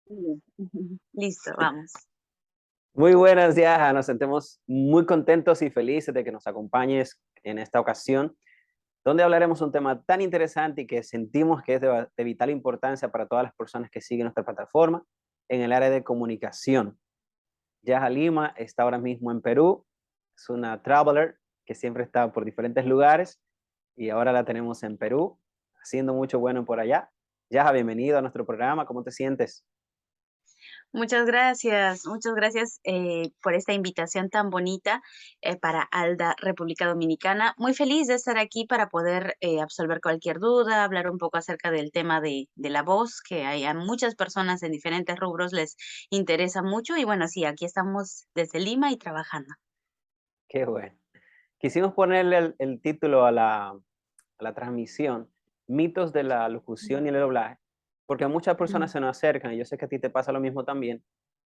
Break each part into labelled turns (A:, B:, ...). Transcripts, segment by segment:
A: Bien. Listo, vamos.
B: Muy buenos días, nos sentimos muy contentos y felices de que nos acompañes en esta ocasión, donde hablaremos un tema tan interesante y que sentimos que es de vital importancia para todas las personas que siguen nuestra plataforma en el área de comunicación. Yaja Lima está ahora mismo en Perú, es una traveler que siempre está por diferentes lugares y ahora la tenemos en Perú, haciendo mucho bueno por allá. Yaja, bienvenido a nuestro programa, ¿cómo te sientes?
A: Muchas gracias por esta invitación tan bonita para ALDA, República Dominicana. Muy feliz de estar aquí para poder absolver cualquier duda, hablar un poco acerca del tema de la voz, que hay a muchas personas en diferentes rubros les interesa mucho. Y bueno, sí, aquí estamos desde Lima y trabajando.
B: Qué bueno. Quisimos ponerle el título a la transmisión, mitos de la locución y el doblaje, porque muchas personas
A: Mm,
B: se nos acercan, y yo sé que a ti te pasa lo mismo también,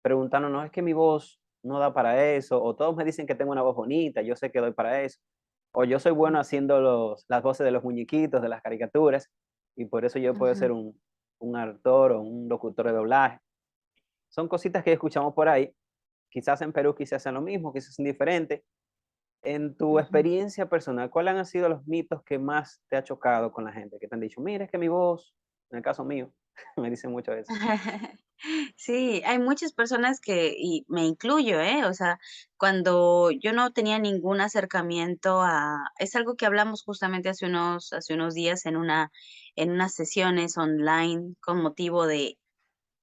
B: preguntándonos, es que mi voz no da para eso, o todos me dicen que tengo una voz bonita, yo sé que doy para eso, o yo soy bueno haciendo las voces de los muñequitos, de las caricaturas, y por eso yo puedo
A: ujú,
B: ser un actor o un locutor de doblaje. Son cositas que escuchamos por ahí, quizás en Perú quizás sean lo mismo, quizás sean diferentes. En tu
A: ujú.
B: experiencia personal, ¿cuáles han sido los mitos que más te ha chocado con la gente? Que te han dicho, mira, es que mi voz, en el caso mío, me dicen muchas veces.
A: Sí, hay muchas personas que, y me incluyo, ¿eh? O sea, cuando yo no tenía ningún acercamiento es algo que hablamos justamente hace unos días en unas sesiones online con motivo de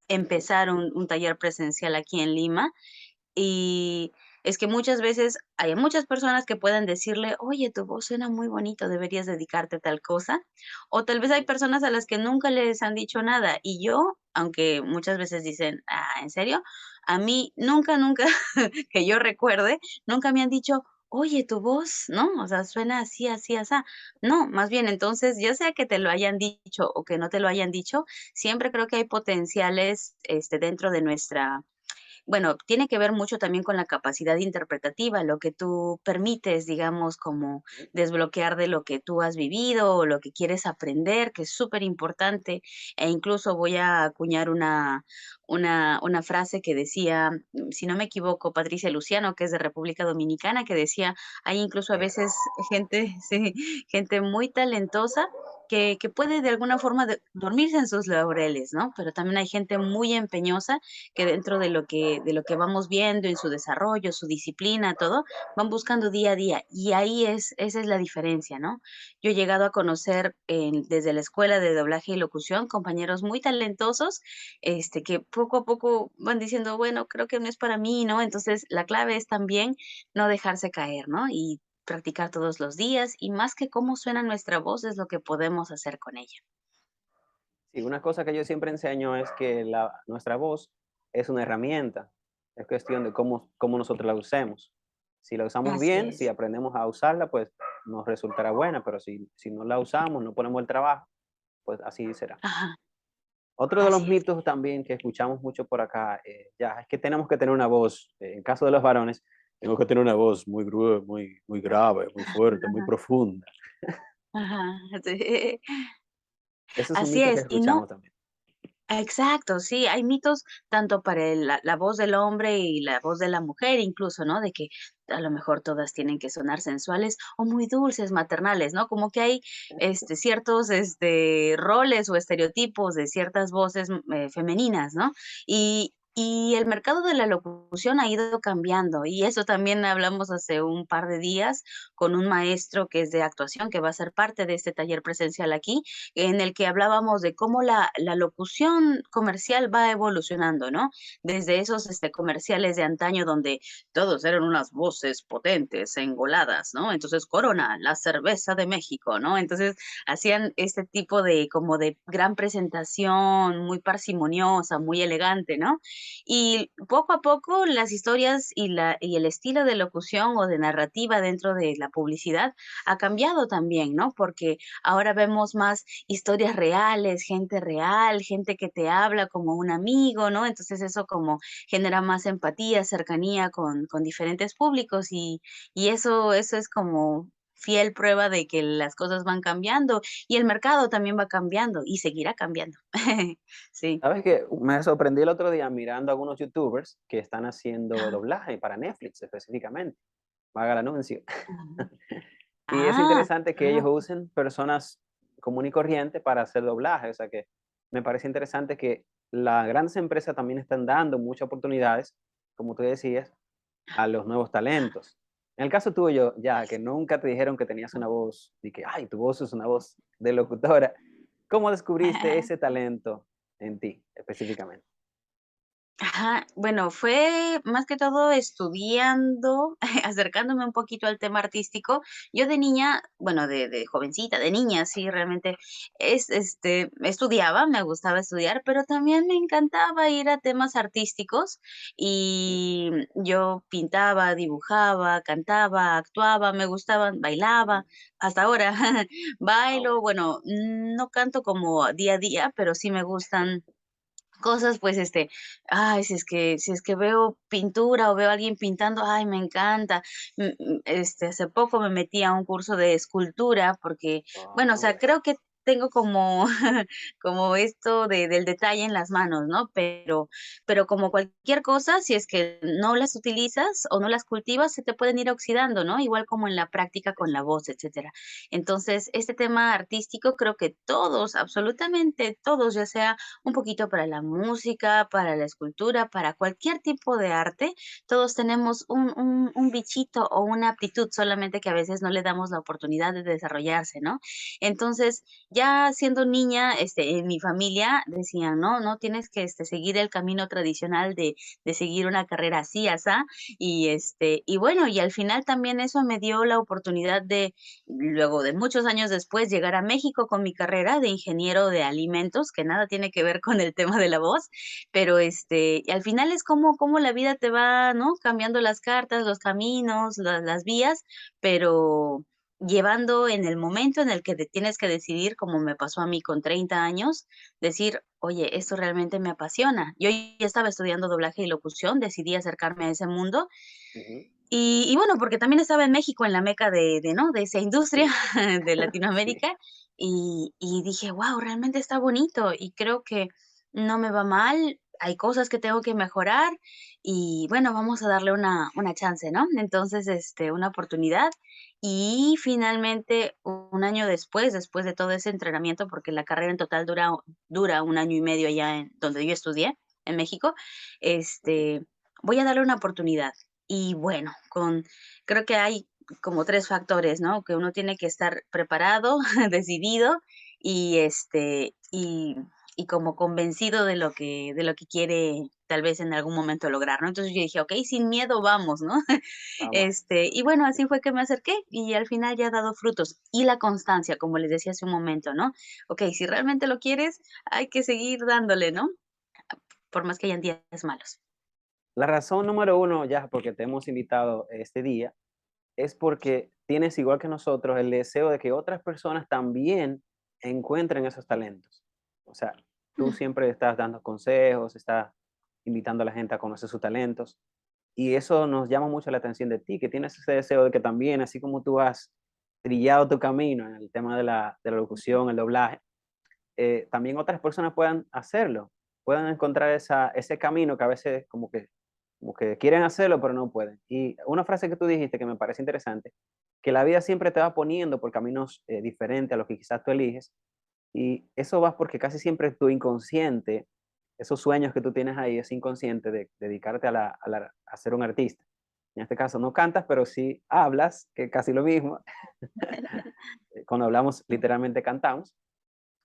A: empezar un taller presencial aquí en Lima. Y es que muchas veces hay muchas personas que pueden decirle: "Oye, tu voz suena muy bonito, deberías dedicarte a tal cosa". O tal vez hay personas a las que nunca les han dicho nada. Y yo, aunque muchas veces dicen: "Ah, ¿en serio?". A mí nunca, nunca, que yo recuerde, nunca me han dicho: "Oye, tu voz, ¿no? O sea, suena así, así, asá". No, más bien, entonces, ya sea que te lo hayan dicho o que no te lo hayan dicho, siempre creo que hay potenciales, dentro de nuestra bueno, tiene que ver mucho también con la capacidad interpretativa, lo que tú permites, digamos, como desbloquear de lo que tú has vivido o lo que quieres aprender, que es súper importante. E incluso voy a acuñar una frase que decía, si no me equivoco, Patricia Luciano, que es de República Dominicana, que decía, hay incluso a veces gente, sí, gente muy talentosa que puede de alguna forma dormirse en sus laureles, ¿no? Pero también hay gente muy empeñosa que dentro de lo que vamos viendo en su desarrollo, su disciplina, todo, van buscando día a día. Y ahí esa es la diferencia, ¿no? Yo he llegado a conocer desde la escuela de doblaje y locución compañeros muy talentosos, que poco a poco van diciendo, bueno, creo que no es para mí, ¿no? Entonces, la clave es también no dejarse caer, ¿no? Y practicar todos los días y más que cómo suena nuestra voz es lo que podemos hacer con ella.
B: Sí, una cosa que yo siempre enseño es que nuestra voz es una herramienta, es cuestión de cómo nosotros la usemos. Si la usamos
A: Así
B: bien, si
A: es.
B: aprendemos a usarla, pues nos resultará buena, pero si no la usamos, no ponemos el trabajo, pues así será.
A: Ajá,
B: Otro de los
A: así es.
B: mitos también que escuchamos mucho por acá, ya, es que tenemos que tener una voz, en caso de los varones, tengo que tener una voz muy grave, muy fuerte, muy
A: Ajá,
B: profunda.
A: ajá, sí.
B: Ese es un
A: Así
B: mito que
A: es, y no
B: escuchamos también.
A: exacto, sí, hay mitos tanto para la voz del hombre y la voz de la mujer incluso, ¿no? De que a lo mejor todas tienen que sonar sensuales o muy dulces, maternales, ¿no? Como que hay, ciertos, roles o estereotipos de ciertas voces, femeninas, ¿no? Y el mercado de la locución ha ido cambiando, y eso también hablamos hace un par de días con un maestro que es de actuación, que va a ser parte de este taller presencial aquí, en el que hablábamos de cómo la locución comercial va evolucionando, ¿no? Desde esos comerciales de antaño donde todos eran unas voces potentes, engoladas, ¿no? Entonces, Corona, la cerveza de México, ¿no? Entonces, hacían este tipo de como de gran presentación, muy parsimoniosa, muy elegante, ¿no? Y poco a poco las historias y el estilo de locución o de narrativa dentro de la publicidad ha cambiado también, ¿no? Porque ahora vemos más historias reales, gente que te habla como un amigo, ¿no? Entonces eso como genera más empatía, cercanía con diferentes públicos y eso es como fiel prueba de que las cosas van cambiando y el mercado también va cambiando y seguirá cambiando. Sí.
B: ¿Sabes qué? Me sorprendí el otro día mirando a algunos youtubers que están haciendo
A: Ajá.
B: doblaje para Netflix específicamente. Haga el anuncio.
A: Ujú.
B: Y es
A: Ah,
B: interesante que ellos
A: ah,
B: usen personas común y corriente para hacer doblaje. O sea que me parece interesante que las grandes empresas también están dando muchas oportunidades, como tú decías, a los nuevos talentos. En el caso tuyo, ya que nunca te dijeron que tenías una voz y que, ay, tu voz es una voz de locutora, ¿cómo descubriste ese talento en ti específicamente?
A: ajá, bueno, fue más que todo estudiando, acercándome un poquito al tema artístico. Yo de niña, bueno, de jovencita, de niña, sí, realmente estudiaba, me gustaba estudiar, pero también me encantaba ir a temas artísticos y yo pintaba, dibujaba, cantaba, actuaba, me gustaban, bailaba, hasta ahora
B: Wow.
A: bailo, bueno, no canto como día a día, pero sí me gustan cosas, pues, ay, si es que veo pintura o veo a alguien pintando, ay, me encanta. Hace poco me metí a un curso de escultura porque, bueno, o sea,
B: Wow.
A: creo que tengo como como esto del detalle en las manos, ¿no? Pero como cualquier cosa, si es que no las utilizas o no las cultivas, se te pueden ir oxidando, ¿no? Igual como en la práctica con la voz, etcétera. Entonces, este tema artístico creo que todos, absolutamente todos, ya sea un poquito para la música, para la escultura, para cualquier tipo de arte. Todos tenemos un bichito o una aptitud, solamente que a veces no le damos la oportunidad de desarrollarse, ¿no? Entonces, ya siendo niña, en mi familia decían: "No, no tienes que, seguir el camino tradicional de seguir una carrera así, asá". Y bueno, y al final también eso me dio la oportunidad de, luego de muchos años después, llegar a México con mi carrera de ingeniero de alimentos, que nada tiene que ver con el tema de la voz, pero, y al final es como la vida te va, ¿no?, cambiando las cartas, los caminos, las vías, pero llevando en el momento en el que te tienes que decidir, como me pasó a mí con 30 años, decir: "Oye, esto realmente me apasiona". Yo ya estaba estudiando doblaje y locución, decidí acercarme a ese mundo
B: Ujú.
A: y bueno, porque también estaba en México, en la meca ¿no?, de esa industria
B: Sí,
A: de
B: sí.
A: Latinoamérica, y dije: "Guau, realmente está bonito", y creo que no me va mal, hay cosas que tengo que mejorar, y bueno, vamos a darle una chance, ¿no? Entonces, una oportunidad, y finalmente, un año después, después de todo ese entrenamiento, porque la carrera en total dura un año y medio allá en donde yo estudié, en México,
B: Ujú.
A: voy a darle una oportunidad. Y bueno, creo que hay como 3 factores, ¿no? Que uno tiene que estar preparado, decidido y, y como convencido de lo que quiere tal vez en algún momento lograr, ¿no? Entonces yo dije: "Okey, sin miedo, vamos", ¿no?
B: Vamos.
A: Y bueno, así fue que me acerqué y al final ya ha dado frutos. Y la constancia, como les decía hace un momento, ¿no? Okey, si realmente lo quieres, hay que seguir dándole, ¿no? Por más que hayan días malos.
B: La razón número uno, ya, porque te hemos invitado este día, es porque tienes, igual que nosotros, el deseo de que otras personas también encuentren esos talentos. O sea, tú siempre estás dando consejos, estás invitando a la gente a conocer sus talentos, y eso nos llama mucho la atención de ti, que tienes ese deseo de que también, así como tú has trillado tu camino en el tema de la locución, el doblaje, también otras personas puedan hacerlo, puedan encontrar ese camino que a veces como que quieren hacerlo, pero no pueden. Y una frase que tú dijiste que me parece interesante, que la vida siempre te va poniendo por caminos diferentes a los que quizás tú eliges, y eso va porque casi siempre tu inconsciente, esos sueños que tú tienes ahí, es inconsciente de dedicarte a ser un artista. En este caso no cantas, pero sí hablas, que es casi lo mismo. Cuando hablamos, literalmente cantamos.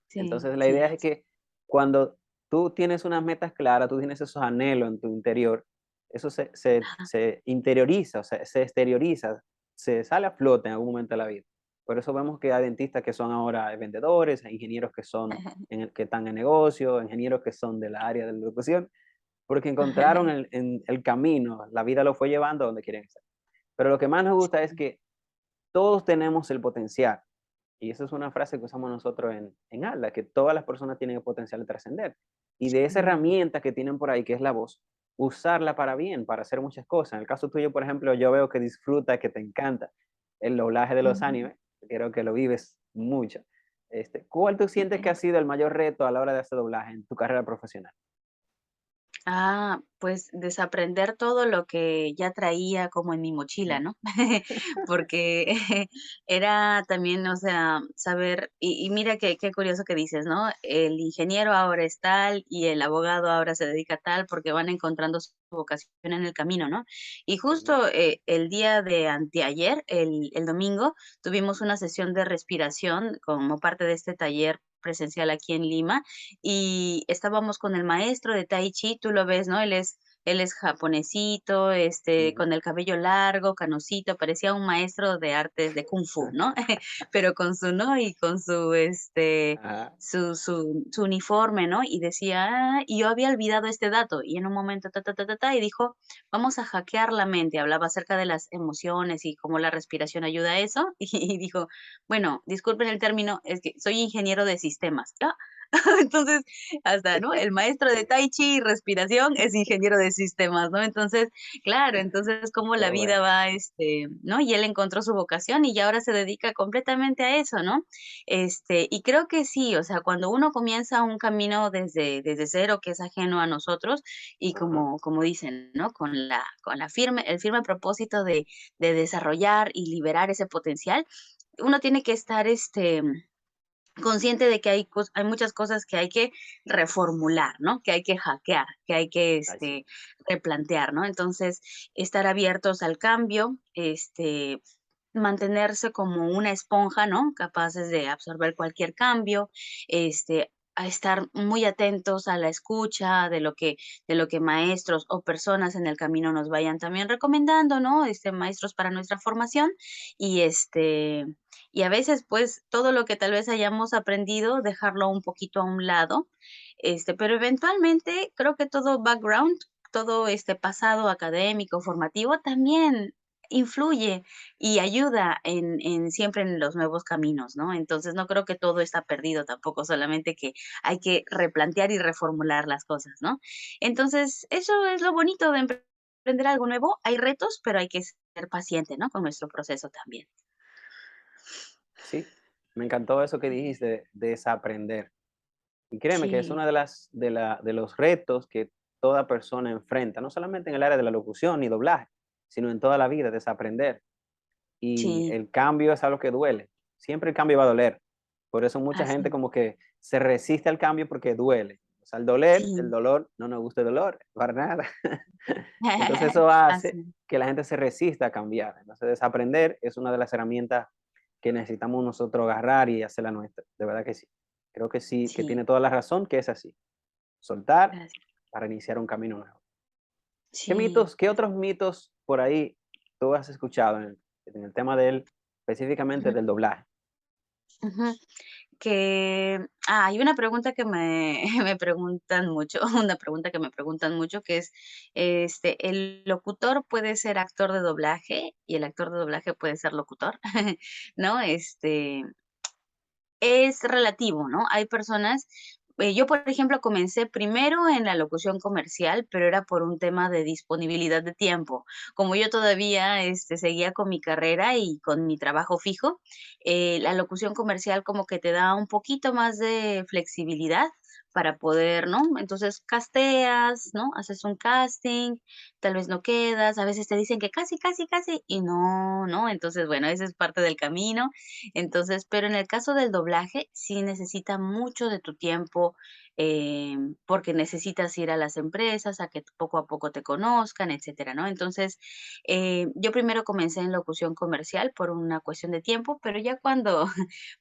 A: Sí,
B: Entonces, la idea
A: sí.
B: es que cuando tú tienes unas metas claras, tú tienes esos anhelos en tu interior, eso se interioriza, o sea, se exterioriza, se sale a flote en algún momento de la vida. Por eso vemos que hay dentistas que son ahora vendedores, hay ingenieros que son que están en negocio, ingenieros que son de la área de la educación, porque encontraron el camino, la vida lo fue llevando a donde quieren estar. Pero lo que más nos gusta es que todos tenemos el potencial. Y esa es una frase que usamos nosotros en ALDA, que todas las personas tienen el potencial de trascender. Y de esa
A: Sí.
B: herramienta que tienen por ahí, que es la voz, usarla para bien, para hacer muchas cosas. En el caso tuyo, por ejemplo, yo veo que disfruta, que te encanta. el doblaje de los
A: Ujú.
B: animes, creo que lo vives mucho. ¿Cuál tú sientes que ha sido el mayor reto a la hora de hacer doblaje en tu carrera profesional?
A: Pues desaprender todo lo que ya traía como en mi mochila,
B: Ujú.
A: ¿no? Porque era también, o sea, saber, y mira qué curioso que dices, ¿no? El ingeniero ahora es tal y el abogado ahora se dedica a tal porque van encontrando su vocación en el camino, ¿no? Y
B: Ujú,
A: justo el día de anteayer, el domingo, tuvimos una sesión de respiración como parte de este taller presencial aquí en Lima y estábamos con el maestro de tai chi, tú lo ves, ¿no? Él es japonesito,
B: ujú.
A: con el cabello largo, canosito, parecía un maestro de artes de kung fu, ¿no? Pero con su, ¿no? Y con su,
B: Ajá,
A: su uniforme, ¿no? Y decía: y yo había olvidado este dato", y en un momento, y dijo: "Vamos a hackear la mente", hablaba acerca de las emociones y cómo la respiración ayuda a eso, y dijo: "Bueno, disculpen el término, es que soy ingeniero de sistemas". Entonces, hasta, ¿no? El maestro de tai chi y respiración es ingeniero de sistemas, ¿no? Entonces, claro, entonces cómo la
B: todo
A: vida
B: bueno.
A: va, ¿no? Y él encontró su vocación y ya ahora se dedica completamente a eso, ¿no? Y creo que sí, o sea, cuando uno comienza un camino desde cero, que es ajeno a nosotros, y
B: Ajá,
A: como dicen, ¿no? El firme propósito de desarrollar y liberar ese potencial, uno tiene que estar, consciente de que hay muchas cosas que hay que reformular, ¿no? Que hay que hackear, que hay que,
B: ay, sí.
A: replantear, ¿no? Entonces, estar abiertos al cambio, mantenerse como una esponja, ¿no? Capaces de absorber cualquier cambio, a estar muy atentos a la escucha de lo que maestros o personas en el camino nos vayan también recomendando, ¿no? Maestros para nuestra formación y, y a veces, pues, todo lo que tal vez hayamos aprendido, dejarlo un poquito a un lado, pero eventualmente creo que todo background, todo este pasado académico, formativo, también influye y ayuda en siempre en los nuevos caminos, ¿no? Entonces, no creo que todo está perdido tampoco, solamente que hay que replantear y reformular las cosas, ¿no? Entonces, eso es lo bonito de emprender algo nuevo. Hay retos, pero hay que ser paciente, ¿no? Con nuestro proceso también.
B: Sí, me encantó eso que dijiste, desaprender. Y créeme que es
A: Sí,
B: una de los retos que toda persona enfrenta, no solamente en el área de la locución y doblaje, sino en toda la vida, desaprender. Y
A: sí,
B: el cambio es algo que duele. Siempre el cambio va a doler. Por eso mucha gente
A: así,
B: como que se resiste al cambio porque duele. O sea, el
A: sí.
B: dolor, no nos gusta el dolor, para nada. Entonces eso hace
A: Así,
B: que la gente se resista a cambiar. Entonces desaprender es una de las herramientas que necesitamos nosotros agarrar y hacerla nuestra. De verdad que sí. Creo que sí, que
A: sí,
B: tiene toda la razón, que es así. Soltar
A: gracias.
B: para iniciar un camino nuevo.
A: Sí,
B: Qué otros mitos por ahí tú has escuchado en el tema del, específicamente
A: ujú,
B: del doblaje?
A: ujú. Hay una pregunta que me me preguntan mucho, una pregunta que me preguntan mucho, que es, ¿el locutor puede ser actor de doblaje y el actor de doblaje puede ser locutor? ¿No? Es relativo, ¿no? Hay personas yo, por ejemplo, comencé primero en la locución comercial, pero era por un tema de disponibilidad de tiempo. Como yo todavía, seguía con mi carrera y con mi trabajo fijo, la locución comercial como que te da un poquito más de flexibilidad para poder, ¿no? Entonces, casteas, ¿no? Haces un casting, tal vez no quedas, a veces te dicen que casi, casi, casi, y no, ¿no? Entonces, bueno, ese es parte del camino. Entonces, pero en el caso del doblaje, sí necesita mucho de tu tiempo, porque necesitas ir a las empresas a que poco a poco te conozcan, etcétera, ¿no? Entonces, yo primero comencé en locución comercial por una cuestión de tiempo, pero ya cuando,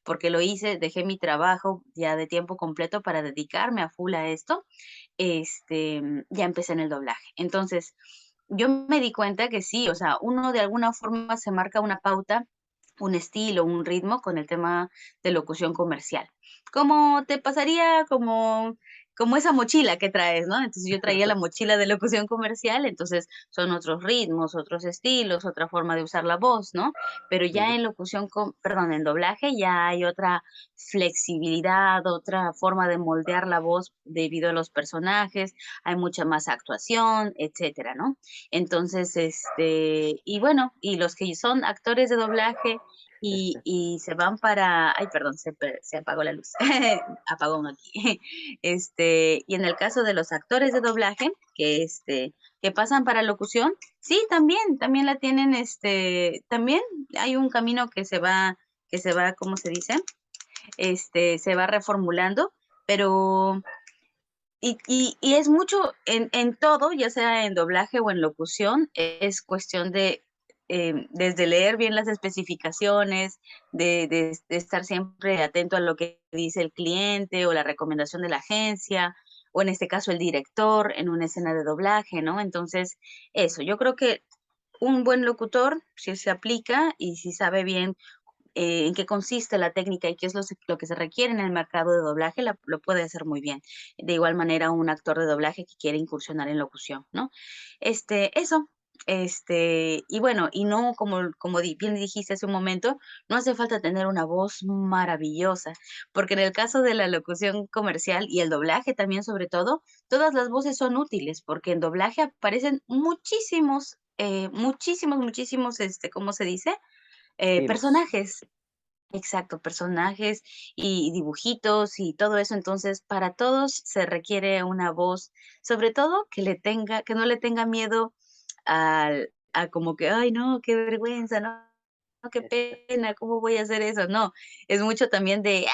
A: porque lo hice, dejé mi trabajo ya de tiempo completo para dedicarme a full a esto, ya empecé en el doblaje. Entonces, yo me di cuenta que sí, o sea, uno de alguna forma se marca una pauta, un estilo, un ritmo con el tema de locución comercial. Como te pasaría como como esa mochila que traes, ¿no? Entonces yo traía la mochila de locución comercial, entonces son otros ritmos, otros estilos, otra forma de usar la voz, ¿no? Pero ya
B: Ujú.
A: en perdón, en doblaje ya hay otra flexibilidad, otra forma de moldear la voz debido a los personajes, hay mucha más actuación, etcétera, ¿no? Entonces, y bueno, y los que son actores de doblaje y se van para, ay, perdón, se apagó la luz, apagón aquí. Y en el caso de los actores de doblaje, que pasan para locución, sí, también la tienen, también hay un camino que se va, ¿cómo se dice? Se va reformulando, pero y es mucho en todo, ya sea en doblaje o en locución, es cuestión de, desde leer bien las especificaciones, de estar siempre atento a lo que dice el cliente o la recomendación de la agencia, o en este caso el director en una escena de doblaje, ¿no? Entonces, eso, yo creo que un buen locutor, si se aplica y si sabe bien en qué consiste la técnica y qué es lo que se requiere en el mercado de doblaje, lo puede hacer muy bien. De igual manera, un actor de doblaje que quiere incursionar en locución, ¿no? Eso. Y bueno, y no, como bien dijiste hace un momento, no hace falta tener una voz maravillosa, porque en el caso de la locución comercial y el doblaje también, sobre todo, todas las voces son útiles, porque en doblaje aparecen muchísimos, ¿cómo se dice?
B: Estilos.
A: Personajes. Exacto, personajes y dibujitos y todo eso. Entonces, para todos se requiere una voz, sobre todo que no le tenga miedo a como que, ay, no, qué vergüenza, no, no, qué pena, ¿cómo voy a hacer eso? No, es mucho también de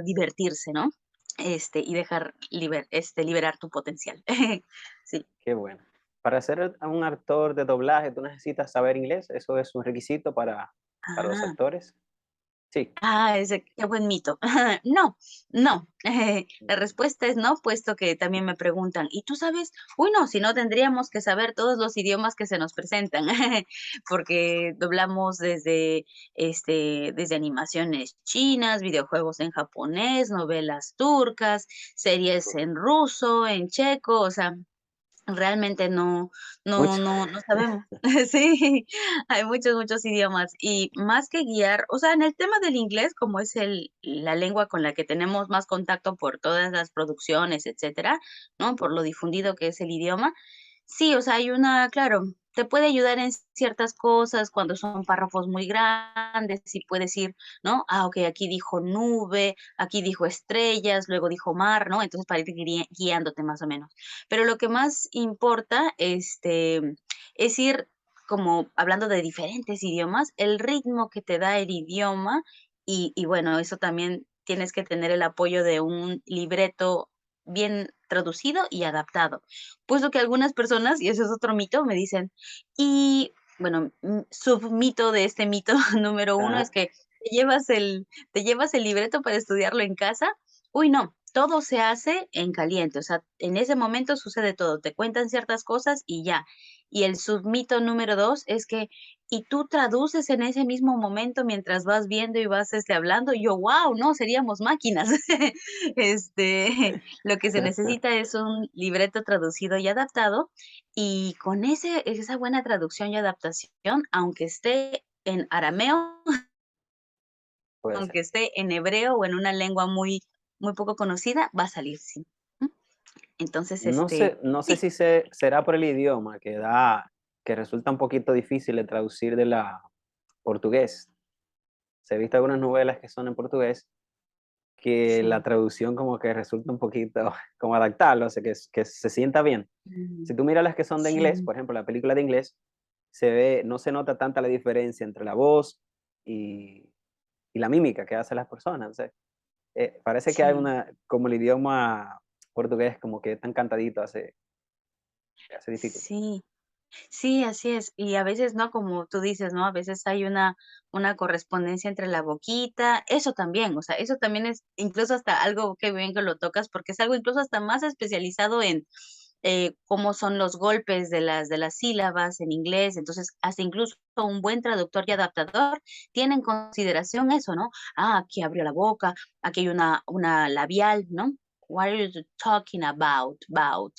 A: divertirse, ¿no? Y dejar liberar tu potencial. Sí.
B: Qué bueno. Para ser un actor de doblaje, ¿tú necesitas saber inglés? ¿Eso es un requisito para los
A: Ah.
B: actores? Sí.
A: Ese qué buen mito. No, no, la
B: Mm.
A: respuesta es no, puesto que también me preguntan: "¿Y tú sabes?". Uy, no, si no tendríamos que saber todos los idiomas que se nos presentan, porque doblamos desde animaciones chinas, videojuegos en japonés, novelas turcas, series en ruso, en checo, o sea, realmente no
B: Mucho.
A: no no sabemos. Sí, hay muchos idiomas, y más que guiar, o sea, en el tema del inglés, como es la lengua con la que tenemos más contacto por todas las producciones, etcétera, ¿no? Por
B: Ujú.
A: lo difundido que es el idioma. Sí, o sea, claro, te puede ayudar en ciertas cosas cuando son párrafos muy grandes y puedes ir, ¿no? Okey, aquí dijo nube, aquí dijo estrellas, luego dijo mar, ¿no? Entonces, para ir guiándote más o menos. Pero lo que más importa, es ir como hablando de diferentes idiomas, el ritmo que te da el idioma y bueno, eso también tienes que tener el apoyo de un libreto bien traducido y adaptado. Puesto que algunas personas, y eso es otro mito, me dicen, y bueno, submito de este mito número uno es
B: Ajá.
A: que te llevas el libreto para estudiarlo en casa. Uy, no, todo se hace en caliente, o sea, en ese momento sucede todo, te cuentan ciertas cosas y ya. Y el submito número 2 es que, y tú traduces en ese mismo momento mientras vas viendo y vas, hablando, y yo, guau, no, seríamos máquinas. Lo que se necesita es un libreto traducido y adaptado, y con esa buena traducción y adaptación, aunque esté en arameo,
B: Puede ser.
A: aunque esté en hebreo o en una lengua muy poco conocida, va a salir, sí. ¿Mm? Entonces,
B: No sé
A: sí,
B: si será por el idioma que resulta un poquito difícil de traducir de la portugués. Se he visto algunas novelas que son en portugués, que la
A: sí.
B: traducción como que resulta un poquito como adaptarlo, o sea, que se sienta bien.
A: Mm,
B: Si tú miras las que son de inglés,
A: sí,
B: por ejemplo, la película de inglés, no se nota tanta la diferencia entre la voz y, y la mímica que hacen las personas. O sea, parece que hay
A: sí,
B: como el idioma portugués como que tan cantadito hace difícil.
A: sí. Sí, así es. Y a veces, ¿no? Como tú dices, ¿no? A veces hay una correspondencia entre la boquita, eso también, o sea, eso también es incluso hasta algo que bien que lo tocas, porque es algo incluso hasta más especializado en cómo son los golpes de las sílabas en inglés. Entonces, hasta incluso un buen traductor y adaptador tiene en consideración eso, ¿no? Aquí abrió la boca, aquí hay una labial, ¿no? what are you talking about,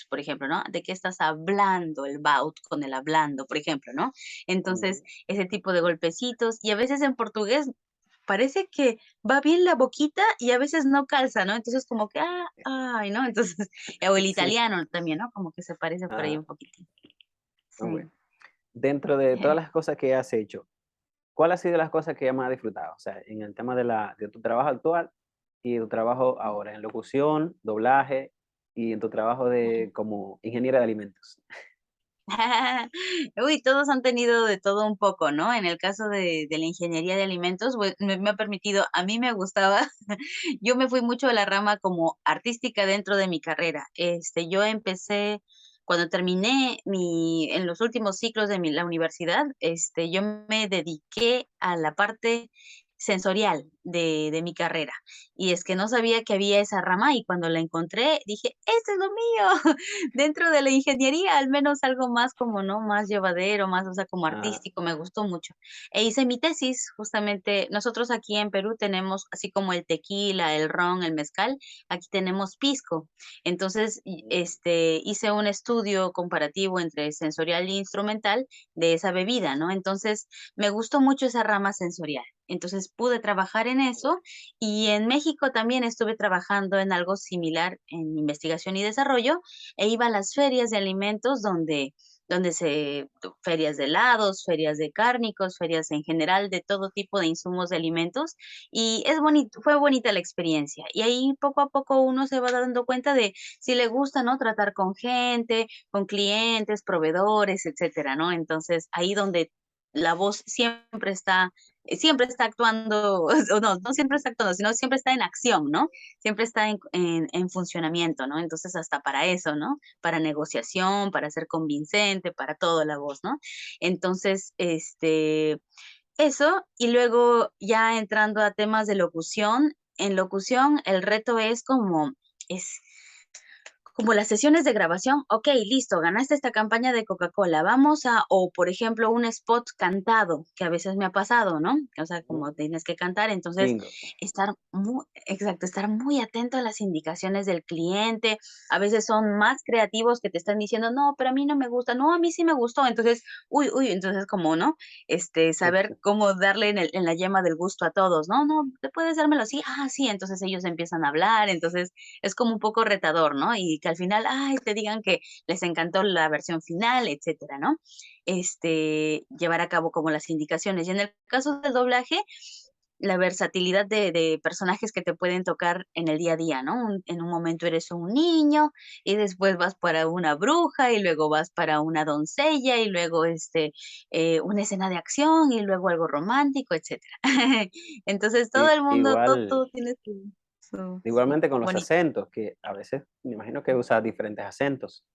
A: por ejemplo, ¿no? ¿De qué estás hablando? El about con el hablando, por ejemplo, ¿no? Entonces,
B: Ujú.
A: ese tipo de golpecitos, y a veces en portugués parece que va bien la boquita y a veces no calza, ¿no? Entonces, como que, ay, ¿no? Entonces, o el
B: Sí.
A: italiano también, ¿no? Como que se parece por ahí
B: Ah,
A: un poquitín.
B: muy bueno.
A: Sí.
B: Dentro de todas las cosas que has hecho, ¿cuál ha sido las cosas que más has disfrutado? O sea, en el tema de tu trabajo actual y tu trabajo ahora, en locución, doblaje y en tu trabajo de como ingeniera de alimentos.
A: Uy, todos han tenido de todo un poco, ¿no? En el caso de la ingeniería de alimentos, pues, me ha permitido, a mí me gustaba, yo me fui mucho a la rama como artística dentro de mi carrera. Yo empecé cuando terminé en los últimos ciclos de la universidad, yo me dediqué a la parte sensorial de mi carrera. Y es que no sabía que había esa rama y cuando la encontré dije, esto es lo mío. Dentro de la ingeniería, al menos algo más como, ¿no? Más llevadero, más, o sea, como
B: Ah,
A: artístico, me gustó mucho. E hice mi tesis, justamente, nosotros aquí en Perú tenemos, así como el tequila, el ron, el mezcal, aquí tenemos pisco. Entonces, hice un estudio comparativo entre sensorial e instrumental de esa bebida, ¿no? Entonces, me gustó mucho esa rama sensorial. Entonces, pude trabajar en eso y en México también estuve trabajando en algo similar en investigación y desarrollo, e iba a las ferias de alimentos ferias de helados, ferias de cárnicos, ferias en general de todo tipo de insumos de alimentos, y fue bonita la experiencia. Y ahí poco a poco uno se va dando cuenta de si le gusta, ¿no? Tratar con gente, con clientes, proveedores, etcétera, ¿no? Entonces, ahí donde la voz siempre está actuando, o no siempre está actuando, sino siempre está en acción, ¿no? Siempre está en funcionamiento, ¿no? Entonces, hasta para eso, ¿no? Para negociación, para ser convincente, para todo la voz, ¿no? Entonces, eso, y luego ya entrando a temas de locución, en locución el reto es como las sesiones de grabación, okey, listo, ganaste esta campaña de Coca-Cola, o por ejemplo, un spot cantado, que a veces me ha pasado, ¿no? O sea,
B: ujú,
A: como tienes que cantar, entonces,
B: bingo.
A: estar muy atento a las indicaciones del cliente. A veces son más creativos que te están diciendo: "No, pero a mí no me gusta", "No, a mí sí me gustó". Entonces, uy, entonces, como, ¿no? Saber cómo darle en la yema del gusto a todos, ¿no? "No, ¿te puedes dármelo así?". "Ah, sí". Entonces ellos empiezan a hablar, entonces es como un poco retador, ¿no? Y que al final, ay, te digan que les encantó la versión final, etcétera, ¿no? Llevar a cabo como las indicaciones. Y en el caso del doblaje, la versatilidad de personajes que te pueden tocar en el día a día, ¿no? En un momento eres un niño y después vas para una bruja y luego vas para una doncella y luego una escena de acción y luego algo romántico, etcétera. Entonces todo el mundo,
B: Igual,
A: todo tiene su
B: igualmente con los
A: bonito.
B: acentos, que a veces me imagino que usas diferentes acentos.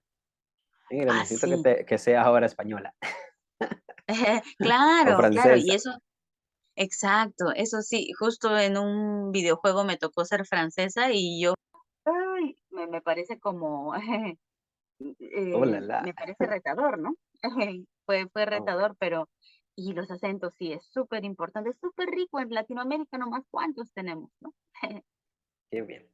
B: Mira,
A: Ah,
B: necesito
A: sí.
B: que seas ahora española o
A: Claro, claro, y
B: francesa.
A: eso exacto, eso sí, justo en un videojuego me tocó ser francesa y yo, ay, me parece como,
B: Oh, la, la.
A: me parece retador, ¿no? Fue
B: Oh,
A: retador, pero y los acentos sí, es súper importante, es súper rico en Latinoamérica, nomás cuántos tenemos, ¿no?
B: qué bien.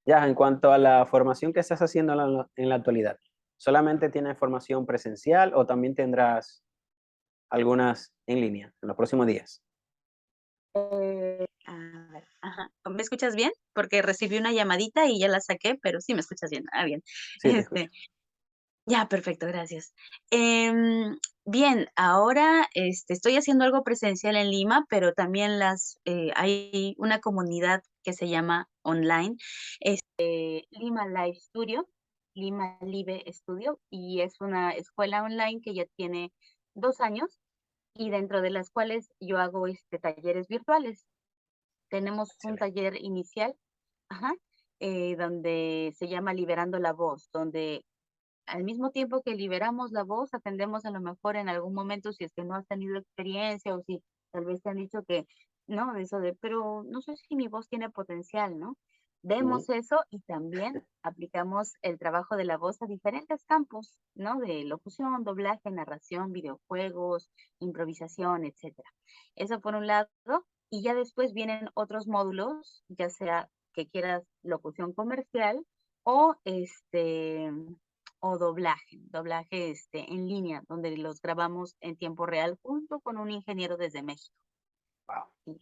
B: Ya, en cuanto a la formación que estás haciendo en la actualidad, ¿solamente tienes formación presencial o también tendrás algunas en línea en los próximos días?
A: A ver, ajá, ¿me escuchas bien? Porque recibí una llamadita y ya la saqué, pero sí me escuchas bien. Ah, bien.
B: Sí, te escucho.
A: Este, Ya, perfecto, gracias. Bien, ahora, estoy haciendo algo presencial en Lima, pero también hay una comunidad que se llama online, Lima Live Studio, Lima Live Studio, y es una escuela online que ya tiene 2 años, y dentro de las cuales yo hago, talleres virtuales. Tenemos un
B: Excelente.
A: taller inicial, ajá, donde se llama Liberando la Voz, donde al mismo tiempo que liberamos la voz, atendemos a lo mejor en algún momento si es que no has tenido experiencia o si tal vez te han dicho que, no, eso de, pero no sé si mi voz tiene potencial, ¿no?
B: Ujú.
A: Vemos eso y también aplicamos el trabajo de la voz a diferentes campos, ¿no? De locución, doblaje, narración, videojuegos, improvisación, etcétera. Eso por un lado, y ya después vienen otros módulos, ya sea que quieras locución comercial, o o doblaje en línea, donde los grabamos en tiempo real junto con un ingeniero desde México.
B: Wow.
A: Sí.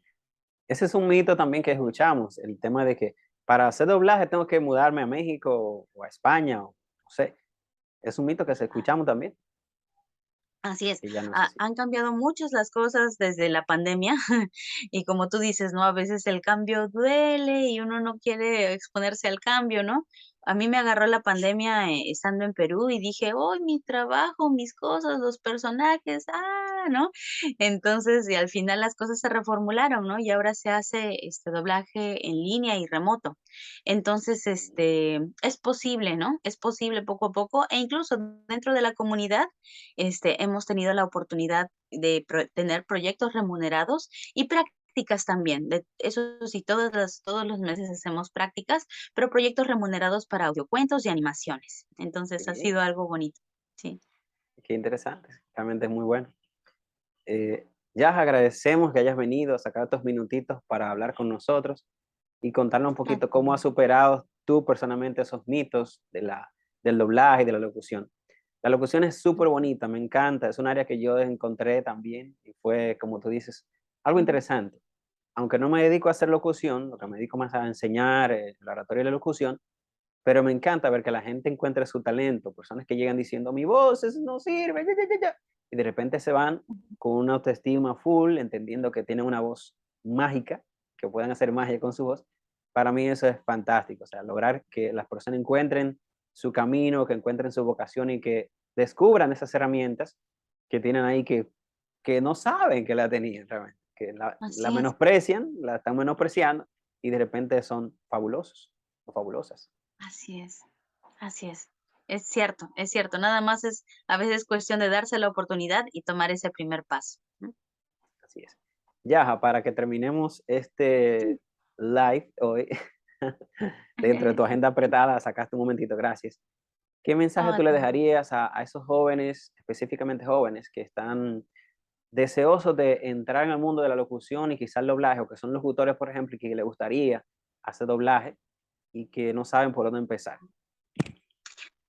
B: Ese es un mito también que escuchamos, el tema de que para hacer doblaje tengo que mudarme a México o a España, o no sé. Es un mito que se escuchamos también,
A: Así es,
B: que ya no es así.
A: han cambiado muchas las cosas desde la pandemia y como tú dices, ¿no? A veces el cambio duele y uno no quiere exponerse al cambio, ¿no? A mí me agarró la pandemia, estando en Perú y dije: "¡Oh, mi trabajo, mis cosas, los personajes! ¡Ah!", ¿no? Entonces, y al final las cosas se reformularon, ¿no? Y ahora se hace, doblaje en línea y remoto. Entonces, es posible, ¿no? Es posible poco a poco, e incluso dentro de la comunidad hemos tenido la oportunidad de tener proyectos remunerados y prácticas también. Eso sí, todos los meses hacemos prácticas, pero proyectos remunerados para audiocuentos y animaciones.
B: Qué
A: Entonces ha
B: bien,
A: sido algo bonito. Sí.
B: qué interesante, realmente es muy bueno. Ya agradecemos que hayas venido a sacar estos minutitos para hablar con nosotros y contarnos un
A: Ah,
B: poquito cómo has superado tú personalmente esos mitos del doblaje y de la locución. La locución es súper bonita, me encanta, es un área que yo encontré también y fue, como tú dices, algo
A: ujú.
B: interesante. Aunque no me dedico a hacer locución, lo que me dedico más a enseñar la oratoria y la locución, pero me encanta ver que la gente encuentre su talento, personas que llegan diciendo, mi voz no sirve, ya, ya, ya, ya", y de repente se van con una autoestima full, entendiendo que tienen una voz mágica, que pueden hacer magia con su voz. Para mí eso es fantástico, o sea, lograr que las personas encuentren su camino, que encuentren su vocación y que descubran esas herramientas que tienen ahí que no saben que la tenían realmente, que la
A: Así es,
B: menosprecian, la están menospreciando y de repente son fabulosos o fabulosas.
A: así es, así es. Es cierto. Nada más es a veces cuestión de darse la oportunidad y tomar ese primer paso. ¿No?
B: Así es. Yaja, para que terminemos este live hoy, dentro de tu agenda apretada, sacaste un momentito, gracias. ¿Qué mensaje
A: Oh,
B: tú le
A: no.
B: dejarías a esos jóvenes, específicamente jóvenes, que están deseosos de entrar en el mundo de la locución y quizás el doblaje, o que son locutores, por ejemplo, y que les gustaría hacer doblaje y que no saben por dónde empezar?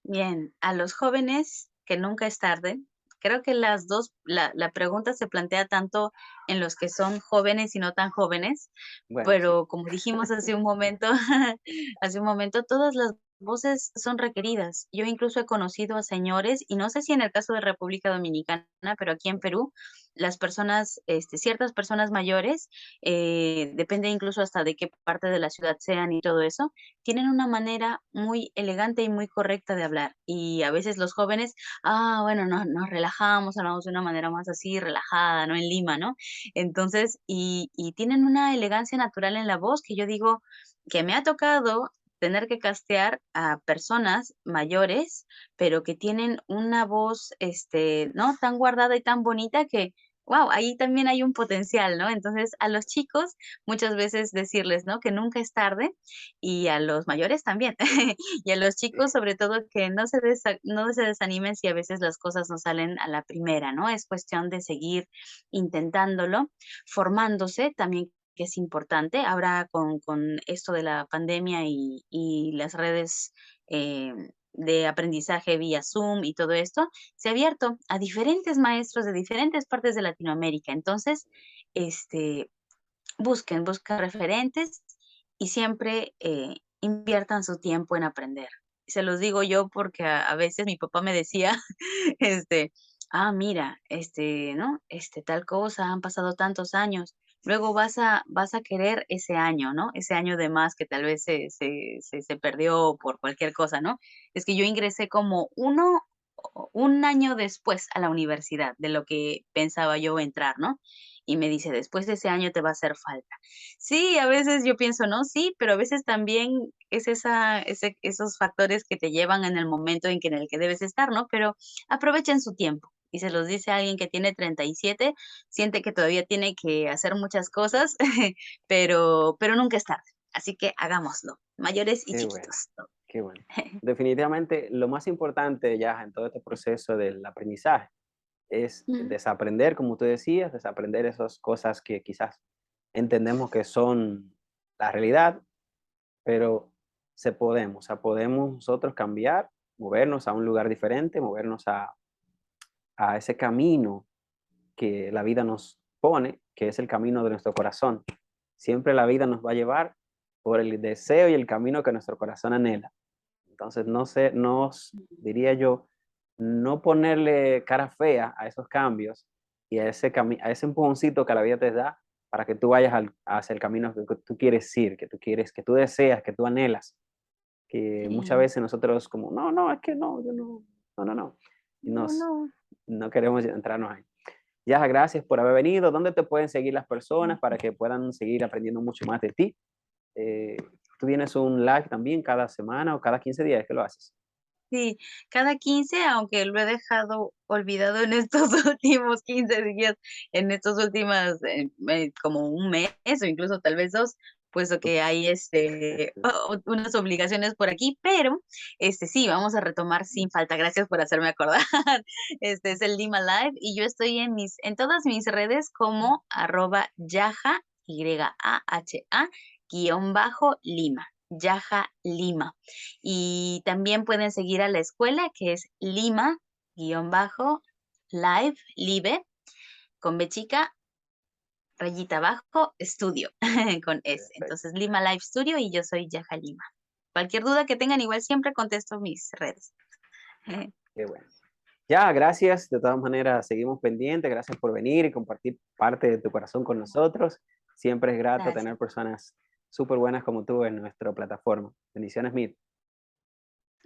A: Bien, a los jóvenes, que nunca es tarde. Creo que las 2 la pregunta se plantea tanto en los que son jóvenes y no tan jóvenes,
B: Bueno, sí.
A: pero como dijimos hace un momento, hace un momento, todas las voces son requeridas. Yo incluso he conocido a señores, y no sé si en el caso de República Dominicana, pero aquí en Perú, las personas, ciertas personas mayores, depende incluso hasta de qué parte de la ciudad sean y todo eso, tienen una manera muy elegante y muy correcta de hablar. Y a veces los jóvenes, bueno, nos relajamos, hablamos de una manera más así relajada, ¿no? En Lima, ¿no? Entonces, y tienen una elegancia natural en la voz que yo digo que me ha tocado tener que castear a personas mayores, pero que tienen una voz, ¿no? Tan guardada y tan bonita que, wow, ahí también hay un potencial, ¿no? Entonces, a los chicos muchas veces decirles, ¿no? Que nunca es tarde, y a los mayores también. Y a los
B: Sí,
A: chicos, sobre todo, que no se desanimen si a veces las cosas no salen a la primera, ¿no? Es cuestión de seguir intentándolo, formándose también, que es importante. Ahora con esto de la pandemia y las redes, de aprendizaje vía Zoom y todo esto, se ha abierto a diferentes maestros de diferentes partes de Latinoamérica. Entonces, este, busquen referentes y siempre, inviertan su tiempo en aprender. Se los digo yo porque a veces mi papá me decía, este, mira, ¿no? Tal cosa, han pasado tantos años, luego vas a querer ese año, ¿no? Ese año de más que tal vez se perdió por cualquier cosa, ¿no? Es que yo ingresé como un año después a la universidad de lo que pensaba yo entrar, ¿no? Y me dice: "Después de ese año te va a hacer falta". Sí, a veces yo pienso, ¿no? Sí, pero a veces también es esos factores que te llevan en el momento en el que debes estar, ¿no? Pero aprovechen su tiempo. Y se los dice alguien que tiene 37, siente que todavía tiene que hacer muchas cosas, pero nunca es tarde. Así que hagámoslo, mayores y
B: qué bueno,
A: chiquitos.
B: qué bueno. Definitivamente, lo más importante ya en todo este proceso del aprendizaje es
A: Ujú,
B: desaprender, como tú decías, desaprender esas cosas que quizás entendemos que son la realidad, pero podemos, o sea, podemos nosotros cambiar, movernos a un lugar diferente, movernos a ese camino que la vida nos pone, que es el camino de nuestro corazón. Siempre la vida nos va a llevar por el deseo y el camino que nuestro corazón anhela. Entonces, no sé, nos diría yo, no ponerle cara fea a esos cambios y a ese empujoncito que la vida te da para que tú vayas hacia el camino que tú quieres ir, que tú quieres, que tú deseas, que tú anhelas. Que muchas
A: Sí.
B: veces nosotros como, no, no, es que no, yo no, no, no, no. Y
A: No, no.
B: no queremos entrarnos ahí. Ya, gracias por haber venido. ¿Dónde te pueden seguir las personas para que puedan seguir aprendiendo mucho más de ti? Eh, ¿Tú tienes un live también cada semana o cada 15 días que lo haces?
A: Sí, cada 15, aunque lo he dejado olvidado en estos últimos 15 días, en estos últimas, como un mes o incluso tal vez 2, puesto que
B: Ups.
A: hay, unas obligaciones por aquí, pero, sí, vamos a retomar sin falta. Gracias por hacerme acordar. Este es el Lima Live y yo estoy en todas mis redes como @yaha, YAHA, _Lima, Yaha Lima. Y también pueden seguir a la escuela, que es Lima-Live, Live, con B chica, rayita abajo, estudio, con S.
B: Perfecto,
A: Entonces, Lima Live Studio y yo soy Yaja Lima. Cualquier duda que tengan, igual siempre contesto mis redes.
B: qué bueno. Ya, gracias. De todas maneras, seguimos pendientes. Gracias por venir y compartir parte de tu corazón con nosotros. Siempre es grato
A: Gracias.
B: tener personas súper buenas como tú en nuestra plataforma. Bendiciones mil.